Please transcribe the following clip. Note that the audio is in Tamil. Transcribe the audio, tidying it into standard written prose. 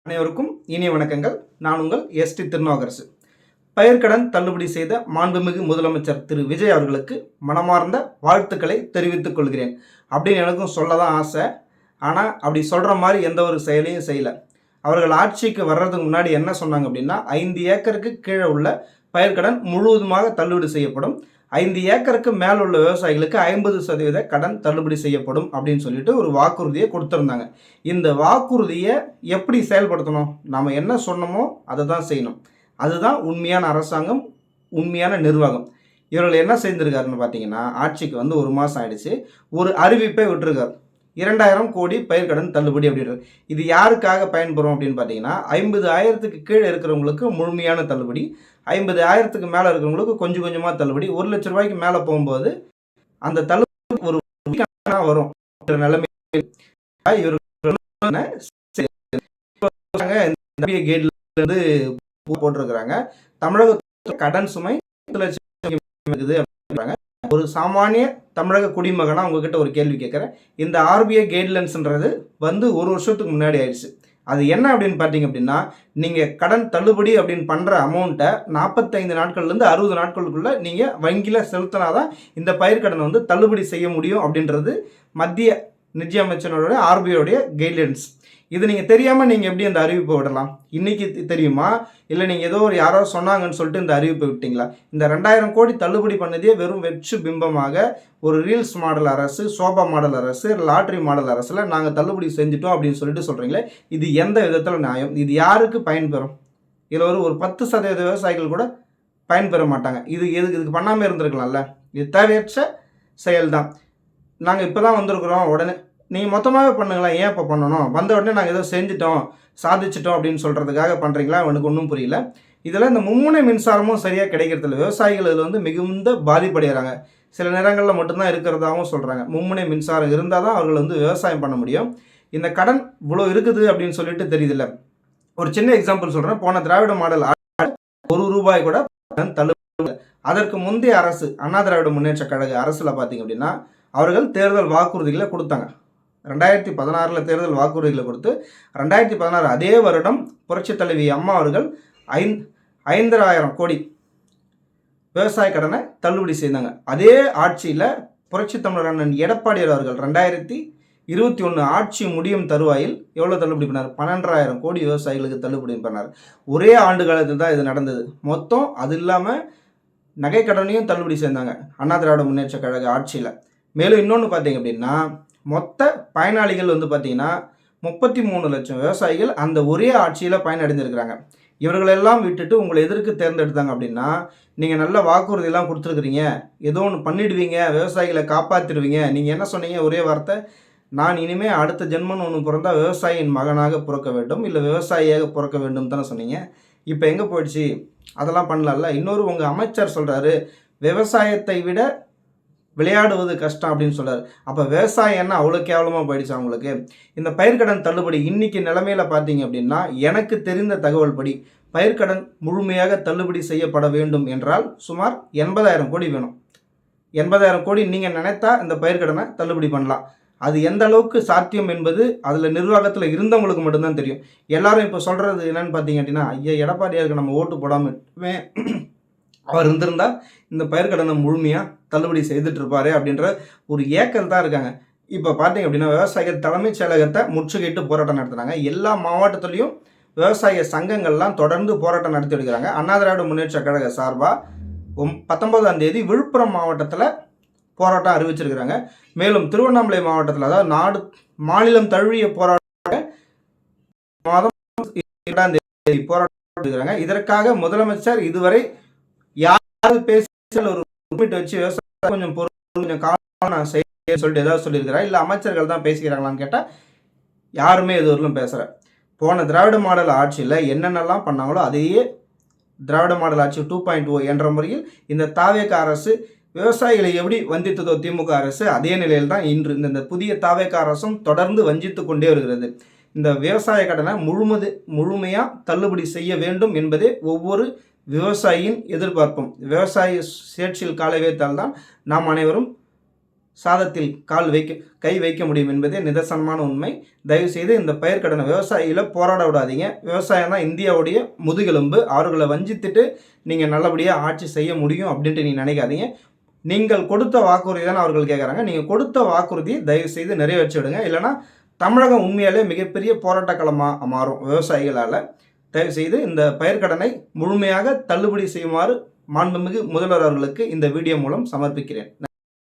அனைவருக்கும் இனிய வணக்கங்கள். நான் உங்கள் எஸ்டி திருநாவுக்கரசு. பயிர்க்கடன் தள்ளுபடி செய்த மாண்புமிகு முதலமைச்சர் திரு விஜய் அவர்களுக்கு மனமார்ந்த வாழ்த்துக்களை தெரிவித்துக் கொள்கிறேன் அப்படின்னு எனக்கும் சொல்ல தான் ஆசை. ஆனால் அப்படி சொல்கிற மாதிரி எந்த ஒரு செயலையும் செய்யலை. அவர்கள் ஆட்சிக்கு வர்றதுக்கு முன்னாடி என்ன சொன்னாங்க அப்படின்னா, 5 ஏக்கருக்கு கீழே உள்ள பயிர்க்கடன் முழுவதுமாக தள்ளுபடி செய்யப்படும், 5 ஏக்கருக்கு மேல் உள்ள விவசாயிகளுக்கு 50% கடன் தள்ளுபடி செய்யப்படும் அப்படின்னு சொல்லிட்டு ஒரு வாக்குறுதியை கொடுத்துருந்தாங்க. இந்த வாக்குறுதியை எப்படி செயல்படுத்தணும்? நாம் என்ன சொன்னோமோ அதை தான் செய்யணும். அதுதான் உண்மையான அரசாங்கம், உண்மையான நிர்வாகம். இவர்கள் என்ன செய்திருக்காருன்னு பார்த்தீங்கன்னா, ஆட்சிக்கு வந்து 1 மாதம் ஆயிடுச்சு, ஒரு அறிவிப்பை விட்டுருக்கார். 2000 கோடி பயிர்க்கடன் தள்ளுபடி அப்படின்றது. இது யாருக்காக பயன்பெறும் அப்படின்னு பார்த்தீங்கன்னா, 50,000க்கு கீழே இருக்கிறவங்களுக்கு முழுமையான தள்ளுபடி, 50,000க்கு மேலே இருக்கிறவங்களுக்கு கொஞ்சம் கொஞ்சமாக தள்ளுபடி, 1 லட்ச ரூபாய்க்கு மேலே போகும்போது அந்த தள்ளுபடி ஒரு வரும் நிலைமை இருந்து போட்டிருக்கிறாங்க. தமிழக கடன் சுமை 10 லட்சம் இருக்குது. ஒரு சாமானிய தமிழக குடிமகனா உங்ககிட்ட ஒரு கேள்வி கேட்குறேன். இந்த ஆர்பிஐ கைட்லைன்ஸ்ன்றது வந்து 1 வருஷத்துக்கு முன்னாடி ஆயிடுச்சு. அது என்ன அப்படின்னு பார்த்தீங்க அப்படின்னா, நீங்கள் கடன் தள்ளுபடி அப்படின்னு பண்ணுற அமௌண்ட்டை 45 நாட்கள்லேருந்து 60 நாட்களுக்குள்ளே நீங்கள் வங்கியில் செலுத்தினாதான் இந்த பயிர்க்கடனை வந்து தள்ளுபடி செய்ய முடியும் அப்படின்றது மத்திய நிதி அமைச்சரோட ஆர்பிஐயோடைய கைட்லைன்ஸ். இது நீங்கள் தெரியாமல் நீங்கள் எப்படி அந்த அறிவிப்பை விடலாம்? இன்றைக்கி தெரியுமா, இல்லை நீங்கள் ஏதோ ஒரு யாரோ சொன்னாங்கன்னு சொல்லிட்டு இந்த அறிவிப்பை விட்டீங்களா? இந்த 2000 கோடி தள்ளுபடி பண்ணதே வெறும் வெற்று பிம்பமாக ஒரு ரீல்ஸ் மாடல் அரசு, சோபா மாடல் அரசு, லாட்ரி மாடல் அரசில் நாங்கள் தள்ளுபடி செஞ்சுட்டோம் அப்படின்னு சொல்லிட்டு சொல்கிறீங்களே, இது எந்த விதத்தில் நியாயம்? இது யாருக்கு பயன்பெறும்? இதில் ஒரு 10% விவசாயிகள் கூட பயன்பெற மாட்டாங்க. இதுக்கு பண்ணாமல் இருந்திருக்கலாம்ல. இது தேவையற்ற செயல்தான். நாங்கள் இப்போ தான் வந்திருக்கிறோம், உடனே நீங்கள் மொத்தமாகவே பண்ணுங்களேன், ஏன் இப்போ பண்ணணும்? வந்த உடனே நாங்கள் ஏதோ செஞ்சிட்டோம், சாதிச்சிட்டோம் அப்படின்னு சொல்கிறதுக்காக பண்ணுறீங்களா? எனக்கு ஒன்றும் புரியல. இதில் இந்த மும்முனை மின்சாரமும் சரியாக கிடைக்கிறதில்ல. விவசாயிகள் இதில் வந்து மிகுந்த பாதிப்படைகிறாங்க. சில நேரங்களில் மட்டும்தான் இருக்கிறதாகவும் சொல்கிறாங்க. மும்முனை மின்சாரம் இருந்தால் தான் அவர்கள் வந்து விவசாயம் பண்ண முடியும். இந்த கடன் இவ்வளோ இருக்குது அப்படின்னு சொல்லிட்டு தெரியுதில்ல. ஒரு சின்ன எக்ஸாம்பிள் சொல்கிறேன். போன திராவிட மாடல் 1 ரூபாய் கூட தள்ளுபடி. அதற்கு முந்தைய அரசு, அண்ணா திராவிட முன்னேற்ற கழக அரசில் பார்த்தீங்க அப்படின்னா, அவர்கள் தேர்தல் வாக்குறுதிகளை கொடுத்தாங்க. 2016 தேர்தல் வாக்குறுதிகளை கொடுத்து 2016 அதே வருடம் புரட்சித் தலைவி அம்மா அவர்கள் 5,000 கோடி விவசாய கடனை தள்ளுபடி செய்தாங்க. அதே ஆட்சியில் புரட்சித் தமிழர் அண்ணன் எடப்பாடியார் அவர்கள் 2021 ஆட்சி முடியும் தருவாயில் எவ்வளோ தள்ளுபடி பண்ணார்? 12,000 கோடி விவசாயிகளுக்கு தள்ளுபடி பண்ணார். ஒரே ஆண்டு காலத்தில் தான் இது நடந்தது. மொத்தம் அது இல்லாமல் நகை கடனையும் தள்ளுபடி செய்தாங்க அண்ணா திராவிட முன்னேற்ற கழக ஆட்சியில். மேலும் இன்னொன்று பார்த்தீங்க அப்படின்னா, மொத்த பயனாளிகள் வந்து பார்த்தீங்கன்னா 33 லட்சம் விவசாயிகள் அந்த ஒரே ஆட்சியில் பயனடைந்திருக்கிறாங்க. இவர்களெல்லாம் விட்டுட்டு உங்களை எதற்கு தேர்ந்தெடுத்தாங்க அப்படின்னா, நீங்கள் நல்ல வாக்குறுதியெல்லாம் கொடுத்துருக்குறீங்க, ஏதோ ஒன்று பண்ணிடுவீங்க, விவசாயிகளை காப்பாற்றிடுவீங்க. நீங்கள் என்ன சொன்னீங்க? ஒரே வார்த்தை, நான் இனிமேல் அடுத்த ஜென்மன்னு ஒன்று பிறந்தால் விவசாயியின் மகனாக பிறக்க வேண்டும், இல்லை விவசாயியாக பிறக்க வேண்டும் தானே சொன்னீங்க. இப்போ எங்கே போயிடுச்சு? அதெல்லாம் பண்ணலாம்ல. இன்னொரு உங்கள் அமைச்சர் சொல்கிறாரு, விவசாயத்தை விட விளையாடுவது கஷ்டம் அப்படின்னு சொல்கிறார். அப்போ விவசாயம் என்ன அவ்வளோ கேவலமாக போயிடுச்சு அவங்களுக்கு? இந்த பயிர்க்கடன் தள்ளுபடி இன்றைக்கி நிலைமையில் பார்த்தீங்க அப்படின்னா, எனக்கு தெரிந்த தகவல் படி பயிர்க்கடன் முழுமையாக தள்ளுபடி செய்யப்பட வேண்டும் என்றால் சுமார் 80,000 கோடி வேணும். 80,000 கோடி நீங்கள் நினைத்தா இந்த பயிர்க்கடனை தள்ளுபடி பண்ணலாம். அது எந்த அளவுக்கு சாத்தியம் என்பது அதில் நிர்வாகத்தில் இருந்தவங்களுக்கு மட்டும்தான் தெரியும். எல்லாரும் இப்போ சொல்கிறது என்னென்னு பார்த்தீங்க அப்படின்னா, ஐயா எடப்பாடியாருக்கு நம்ம ஓட்டு போடாமல் அவர் இருந்திருந்தால் இந்த பயிர்க்கடனை முழுமையாக தள்ளுபடி செய்துட்டு இருப்பாரு அப்படின்ற ஒரு ஏக்கல் தான் இருக்காங்க. இப்போ பார்த்தீங்க அப்படின்னா, விவசாயிகள் தலைமைச் செயலகத்தை முற்றுகையிட்டு போராட்டம் நடத்துகிறாங்க. எல்லா மாவட்டத்துலேயும் விவசாய சங்கங்கள்லாம் தொடர்ந்து போராட்டம் நடத்தி எடுக்கிறாங்க. அண்ணா திராவிட முன்னேற்ற கழக சார்பாக 19ஆம் தேதி விழுப்புரம் மாவட்டத்தில் போராட்டம் அறிவிச்சிருக்கிறாங்க. மேலும் திருவண்ணாமலை மாவட்டத்தில், அதாவது மாநிலம் தழுவிய போராட்டம் மாதம் 2ஆம் தேதி போராட்டம் இருக்கிறாங்க. இதற்காக முதலமைச்சர் இதுவரை யாராவது பேசி ஒரு வச்சு விவசாயம் கொஞ்சம் கொஞ்சம் காலம் செய்ய சொல்லிட்டு ஏதாவது சொல்லியிருக்கிறா, இல்லை அமைச்சர்கள் தான் பேசிக்கிறாங்களான்னு கேட்டால் யாருமே எதுவரையிலும் பேசுகிற. போன திராவிட மாடல் ஆட்சியில் என்னென்னலாம் பண்ணாங்களோ அதையே திராவிட மாடல் ஆட்சி 2.0 என்ற முறையில் இந்த தாவேக அரசு விவசாயிகளை எப்படி வஞ்சித்ததோ திமுக அரசு, அதே நிலையில் தான் இன்று இந்த புதிய தாவேக அரசும் தொடர்ந்து வஞ்சித்து கொண்டே வருகிறது. இந்த விவசாய கடனை முழுமையாக தள்ளுபடி செய்ய வேண்டும் என்பதே ஒவ்வொரு விவசாயியின் எதிர்பார்ப்பும். விவசாய சேற்றில் காலை வைத்தால்தான் நாம் அனைவரும் சாதத்தில் கை வைக்க முடியும் என்பதே நிதர்சனமான உண்மை. தயவுசெய்து இந்த பயிர்க்கடனை விவசாயிகளை போராட விடாதீங்க. விவசாயம் தான் இந்தியாவுடைய முதுகெலும்பு. அவர்களை வஞ்சித்துட்டு நீங்கள் நல்லபடியாக ஆட்சி செய்ய முடியும் அப்படின்ட்டு நீங்கள் நினைக்காதீங்க. நீங்கள் கொடுத்த வாக்குறுதி தானே அவர்கள் கேட்குறாங்க. நீங்கள் கொடுத்த வாக்குறுதியை தயவுசெய்து நிறைவேற்றி விடுங்க. இல்லைனா தமிழகம் உண்மையாலே மிகப்பெரிய போராட்ட களமாக மாறும் விவசாயிகளால். தயவுசெய்து இந்த பயிர்க்கடனை முழுமையாக தள்ளுபடி செய்யுமாறு மாண்புமிகு முதல்வர் அவர்களுக்கு இந்த வீடியோ மூலம் சமர்ப்பிக்கிறேன்.